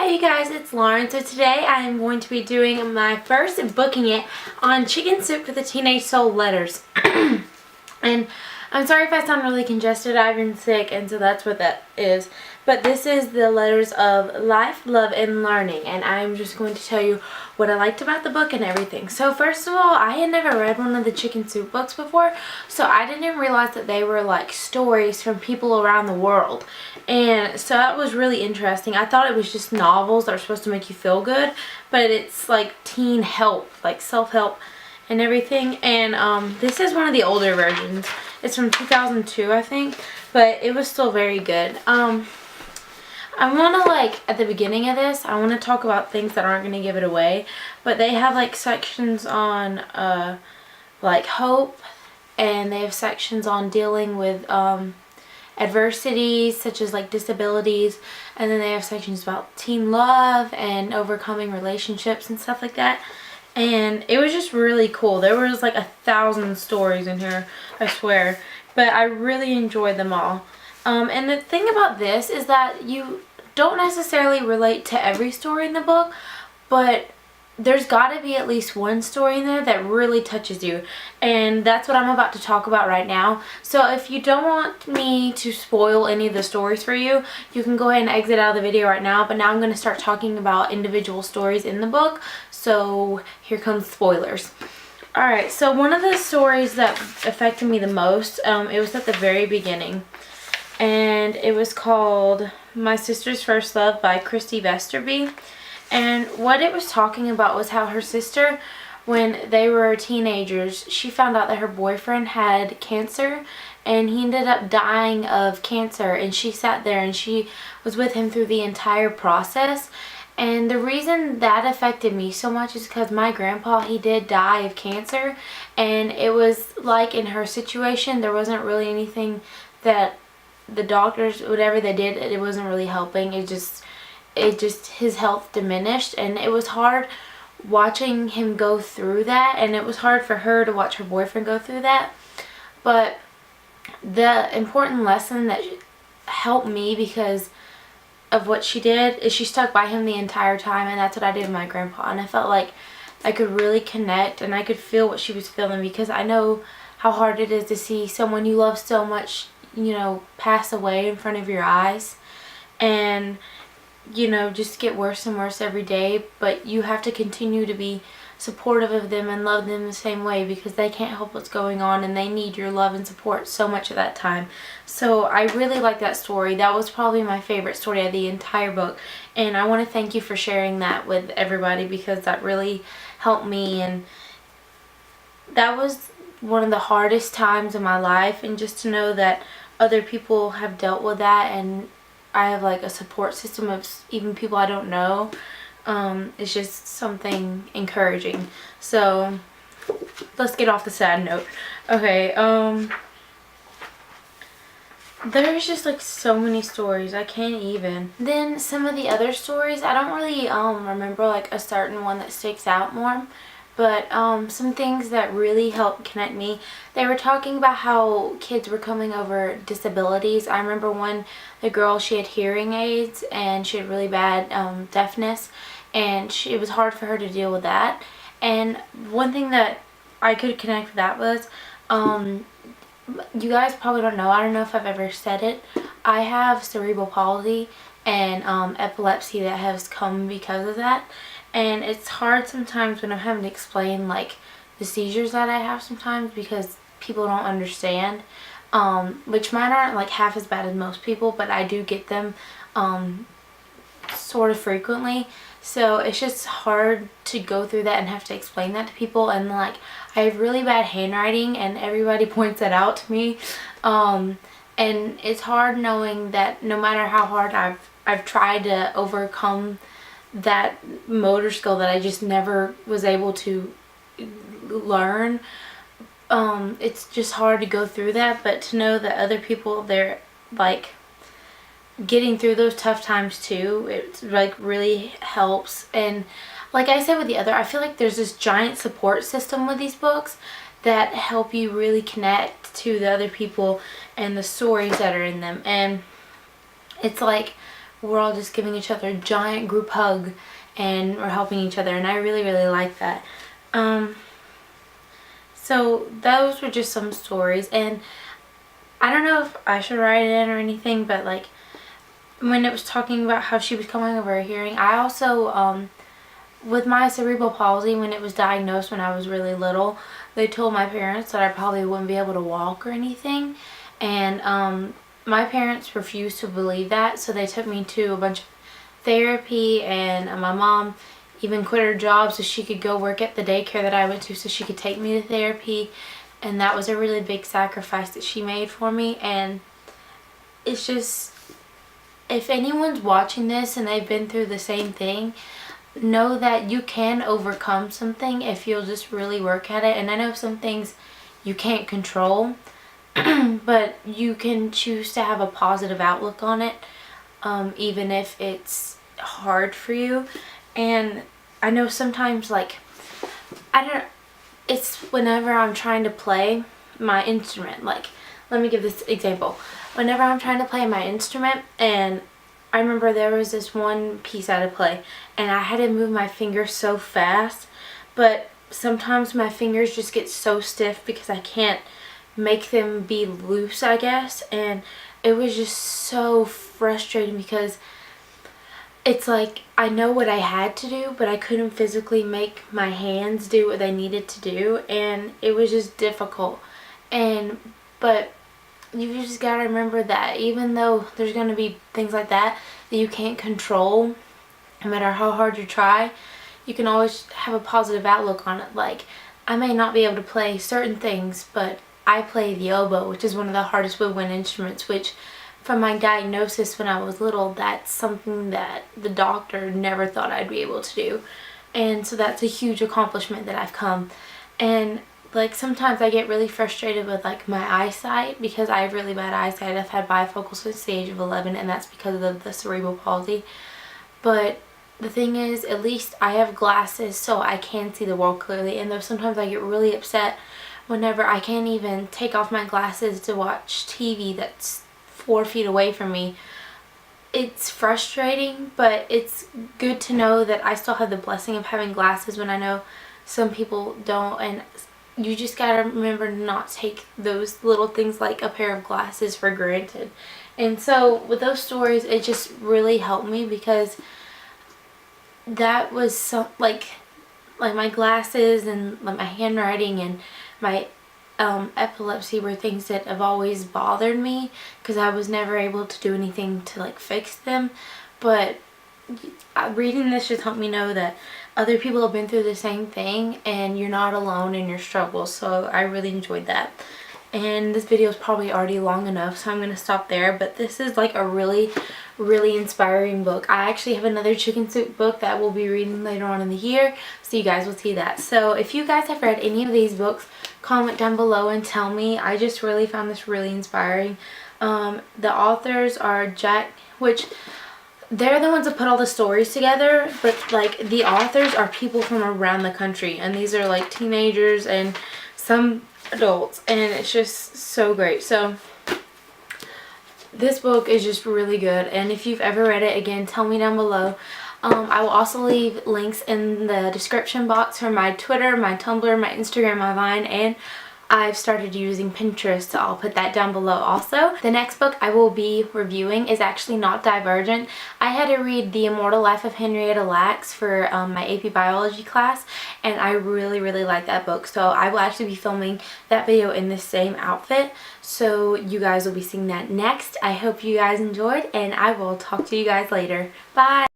Hi you guys, it's Lauren. So today I am going to be doing my first Booking It on Chicken Soup for the Teenage Soul letters. And I'm sorry if I sound really congested. I've been sick, and so that's what that is. But this is the letters of life, love, and learning. And I'm just going to tell you what I liked about the book and everything. So first of all, I had never read one of the Chicken Soup books before. So I didn't realize that they were like stories from people around the world. And so that was really interesting. I thought it was just novels that are supposed to make you feel good. But it's like teen help, like self-help and everything. And this is one of the older versions. It's from 2002, I think, but it was still very good. I want to, like, at the beginning of this, I want to talk about things that aren't going to give it away, but they have like sections on like hope, and they have sections on dealing with adversities such as like disabilities, and then they have sections about teen love and overcoming relationships and stuff like that. And it was just really cool. There was like 1,000 stories in here, I swear. But I really enjoyed them all. And the thing about this is that you don't necessarily relate to every story in the book, but there's got to be at least one story in there that really touches you. And that's what I'm about to talk about right now. So if you don't want me to spoil any of the stories for you, you can go ahead and exit out of the video right now. But now I'm going to start talking about individual stories in the book. So here comes spoilers. Alright, so one of the stories that affected me the most, it was at the very beginning. And it was called My Sister's First Love by Christy Vesterby. And what it was talking about was how her sister, when they were teenagers, she found out that her boyfriend had cancer, and he ended up dying of cancer, and she sat there and she was with him through the entire process. And the reason that affected me so much is because my grandpa, he did die of cancer, and it was like in her situation, there wasn't really anything that the doctors, whatever they did, it wasn't really helping. It just his health diminished, and it was hard watching him go through that, and it was hard for her to watch her boyfriend go through that. But the important lesson that helped me because of what she did is she stuck by him the entire time, and that's what I did with my grandpa. And I felt like I could really connect, and I could feel what she was feeling, because I know how hard it is to see someone you love so much, you know, pass away in front of your eyes. And you know, just get worse and worse every day, but you have to continue to be supportive of them and love them the same way, because they can't help what's going on, and they need your love and support so much at that time. So I really like that story. That was probably my favorite story of the entire book, and I want to thank you for sharing that with everybody, because that really helped me. And that was one of the hardest times in my life, and just to know that other people have dealt with that, and I have like a support system of even people I don't know, it's just something encouraging. So let's get off the sad note. Okay, there's just like so many stories, I can't even. Then some of the other stories, I don't really remember like a certain one that sticks out more. But some things that really helped connect me, they were talking about how kids were coming over disabilities. I remember the girl, she had hearing aids, and she had really bad deafness, and it was hard for her to deal with that. And one thing that I could connect with that was, you guys probably don't know, I don't know if I've ever said it, I have cerebral palsy and epilepsy that has come because of that. And it's hard sometimes when I'm having to explain like the seizures that I have sometimes, because people don't understand, which mine aren't like half as bad as most people, but I do get them sort of frequently. So it's just hard to go through that and have to explain that to people. And like I have really bad handwriting, and everybody points that out to me, and it's hard knowing that no matter how hard I've tried to overcome that motor skill that I just never was able to learn, it's just hard to go through that. But to know that other people, they're like getting through those tough times too, it like really helps. And like I said with the other, I feel like there's this giant support system with these books that help you really connect to the other people and the stories that are in them. And it's like we're all just giving each other a giant group hug and we're helping each other, and I really, really like that. So those were just some stories, and I don't know if I should write it in or anything, but like when it was talking about how she was coming over her hearing, I also, with my cerebral palsy, when it was diagnosed when I was really little, they told my parents that I probably wouldn't be able to walk or anything, and my parents refused to believe that, so they took me to a bunch of therapy, and my mom even quit her job so she could go work at the daycare that I went to so she could take me to therapy, and that was a really big sacrifice that she made for me. And it's just, if anyone's watching this and they've been through the same thing, know that you can overcome something if you'll just really work at it. And I know some things you can't control, but you can choose to have a positive outlook on it, even if it's hard for you. And I know sometimes, like, it's whenever I'm trying to play my instrument. Like, let me give this example. Whenever I'm trying to play my instrument, and I remember there was this one piece I had to play, and I had to move my fingers so fast, but sometimes my fingers just get so stiff because I can't make them be loose, I guess. And it was just so frustrating because it's like I know what I had to do, but I couldn't physically make my hands do what they needed to do, and it was just difficult. But you just gotta remember that even though there's gonna be things like that that you can't control, no matter how hard you try, you can always have a positive outlook on it. Like, I may not be able to play certain things, but I play the oboe, which is one of the hardest woodwind instruments, which from my diagnosis when I was little, that's something that the doctor never thought I'd be able to do. And so that's a huge accomplishment that I've come. And like sometimes I get really frustrated with like my eyesight because I have really bad eyesight. I've had bifocals since the age of 11, and that's because of the cerebral palsy. But the thing is, at least I have glasses so I can see the world clearly. And though sometimes I get really upset whenever I can't even take off my glasses to watch TV that's 4 feet away from me. It's frustrating, but it's good to know that I still have the blessing of having glasses when I know some people don't. And you just gotta remember not to take those little things like a pair of glasses for granted. And so with those stories, it just really helped me because that was so, like my glasses and like my handwriting and my epilepsy were things that have always bothered me because I was never able to do anything to like fix them. But reading this just helped me know that other people have been through the same thing and you're not alone in your struggles. So I really enjoyed that. And this video is probably already long enough, so I'm going to stop there. But this is like a really, really inspiring book. I actually have another chicken soup book that we'll be reading later on in the year, so you guys will see that. So if you guys have read any of these books, comment down below and tell me. I just really found this really inspiring. The authors are Jack, which they're the ones that put all the stories together, but like the authors are people from around the country, and these are like teenagers and some adults, and it's just so great. So this book is just really good, and if you've ever read it, again, tell me down below. I will also leave links in the description box for my Twitter, my Tumblr, my Instagram, my Vine, and I've started using Pinterest, so I'll put that down below also. The next book I will be reviewing is actually not Divergent. I had to read The Immortal Life of Henrietta Lacks for my AP Biology class, and I really, really like that book. So I will actually be filming that video in the same outfit, so you guys will be seeing that next. I hope you guys enjoyed, and I will talk to you guys later. Bye!